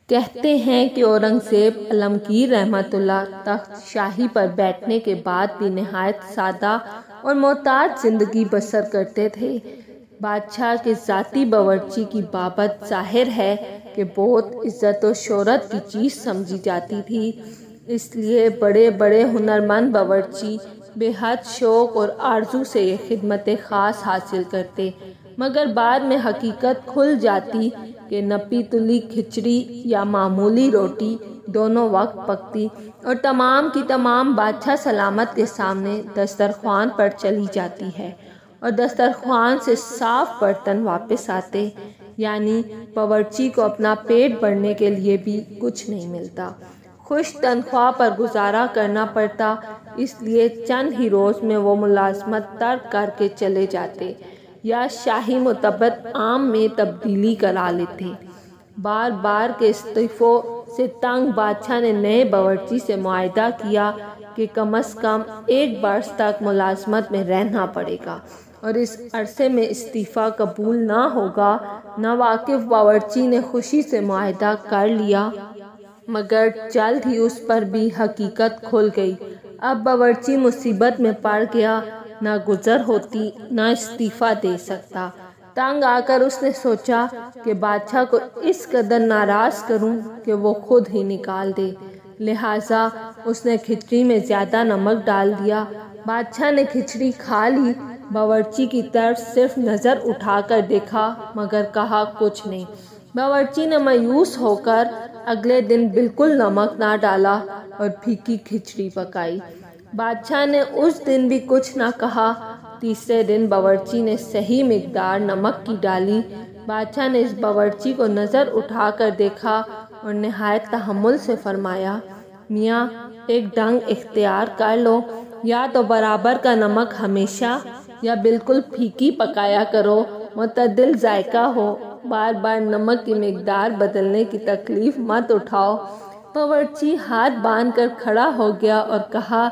کہتے ہیں کہ اورنگزیب عالمگیر رحمۃ اللہ تخت شاہی پر بیٹھنے کے بعد بھی نہایت سادہ اور محتاط زندگی بسر کرتے تھے۔ بادشاہ کے ذاتی باورچی کی بابت ظاہر ہے کہ بہت عزت و شہرت کی چیز سمجھی جاتی تھی، اس لیے بڑے بڑے ہنرمند باورچی بے حد شوق اور آرزو سے یہ خدمت خاص حاصل کرتے، مگر بعد میں حقیقت کھل جاتی کہ نپی تلی کھچڑی یا معمولی روٹی دونوں وقت پکتی اور تمام کی تمام بادشاہ سلامت کے سامنے دسترخوان پر چلی جاتی ہے، اور دسترخوان سے صاف برتن واپس آتے، یعنی باورچی کو اپنا پیٹ بھرنے کے لیے بھی کچھ نہیں ملتا۔ خوش تنخواہ پر گزارا کرنا پڑتا، اس لیے چند ہی روز میں وہ ملازمت ترک کر کے چلے جاتے یا شاہی متبت عام میں تبدیلی کرا لیتے۔ بار بار کے استعفوں سے تنگ بادشاہ نے نئے باورچی سے معاہدہ کیا کہ کم از کم 1 برس تک ملازمت میں رہنا پڑے گا، اور اس عرصے میں استعفیٰ قبول نہ ہوگا۔ ناواقف باورچی نے خوشی سے معاہدہ کر لیا، مگر جلد ہی اس پر بھی حقیقت کھل گئی۔ اب باورچی مصیبت میں پڑ گیا، نہ گزر ہوتی نہ استعفیٰ دے سکتا۔ تنگ آ کر اس نے سوچا کہ بادشاہ کو اس قدر ناراض کروں کہ وہ خود ہی نکال دے، لہٰذا اس نے کھچڑی میں زیادہ نمک ڈال دیا۔ بادشاہ نے کھچڑی کھا لی، باورچی کی طرف صرف نظر اٹھا کر دیکھا، مگر کہا کچھ نہیں۔ باورچی نے مایوس ہو کر اگلے دن بالکل نمک نہ ڈالا اور پھیکی کھچڑی پکائی۔ بادشاہ نے اس دن بھی کچھ نہ کہا۔ تیسرے دن باورچی نے صحیح مقدار نمک کی ڈالی۔ بادشاہ نے اس باورچی کو نظر اٹھا کر دیکھا اور نہایت تحمل سے فرمایا، میاں ایک ڈھنگ اختیار کر لو، یا تو برابر کا نمک ہمیشہ یا بالکل پھیکی پکایا کرو، معتدل ذائقہ ہو، بار بار نمک کی مقدار بدلنے کی تکلیف مت اٹھاؤ۔ باورچی ہاتھ باندھ کر کھڑا ہو گیا اور کہا،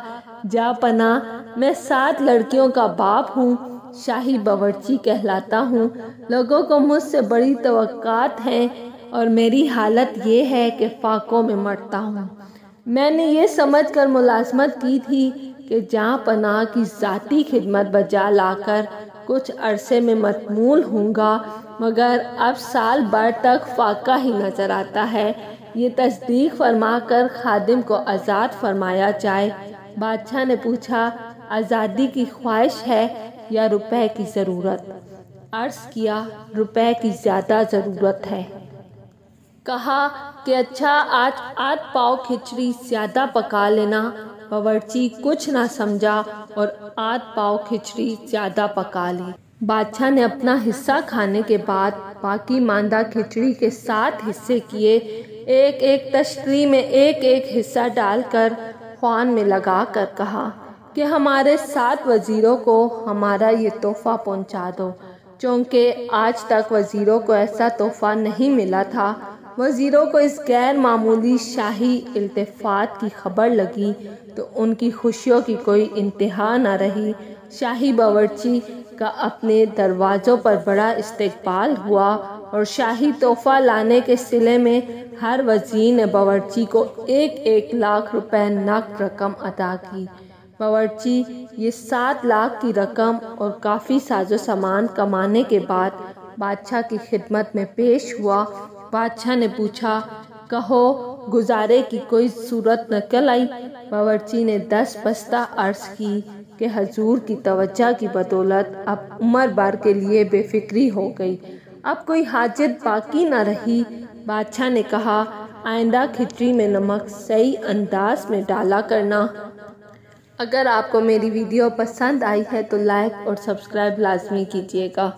جاں پناہ، میں 7 لڑکیوں کا باپ ہوں، شاہی باورچی کہلاتا ہوں، لوگوں کو مجھ سے بڑی توقعات ہیں اور میری حالت یہ ہے کہ فاقوں میں مرتا ہوں۔ میں نے یہ سمجھ کر ملازمت کی تھی کہ جاں پناہ کی ذاتی خدمت بجا لا کر کچھ عرصے میں مطمول ہوں گا، مگر اب سال بھر تک فاقہ ہی نظر آتا ہے۔ یہ تصدیق فرما کر خادم کو آزاد فرمایا جائے۔ بادشاہ نے پوچھا، آزادی کی خواہش ہے یا روپے کی ضرورت؟ عرض کیا، روپے کی زیادہ ضرورت ہے۔ کہا کہ اچھا، آج 8 پاؤ کھچڑی زیادہ پکا لینا۔ باورچی کچھ نہ سمجھا اور 8 پاؤ کھچڑی زیادہ پکا لی۔ بادشاہ نے اپنا حصہ کھانے کے بعد باقی ماندہ کھچڑی کے 7 حصے کیے، ایک ایک تشتری میں ایک ایک حصہ ڈال کر خوان میں لگا کر کہا کہ ہمارے 7 وزیروں کو ہمارا یہ تحفہ پہنچا دو، چونکہ آج تک وزیروں کو ایسا تحفہ نہیں ملا تھا۔ وزیروں کو اس غیر معمولی شاہی التفات کی خبر لگی تو ان کی خوشیوں کی کوئی انتہا نہ رہی۔ شاہی باورچی کا اپنے دروازوں پر بڑا استقبال ہوا اور شاہی تحفہ لانے کے صلے میں ہر وزیر نے باورچی کو 1 لاکھ روپے نقد رقم عطا کی۔ باورچی یہ 7 لاکھ کی رقم اور کافی ساز و سامان کمانے کے بعد بادشاہ کی خدمت میں پیش ہوا۔ بادشاہ نے پوچھا، کہو گزارے کی کوئی صورت نکل آئی؟ باورچی نے 10 بستہ عرض کی کہ حضور کی توجہ کی بدولت اب عمر بھر کے لیے بے فکری ہو گئی، اب کوئی حاجت باقی نہ رہی۔ بادشاہ نے کہا، آئندہ کھچڑی میں نمک صحیح انداز میں ڈالا کرنا۔ اگر آپ کو میری ویڈیو پسند آئی ہے تو لائک اور سبسکرائب لازمی کیجیے گا۔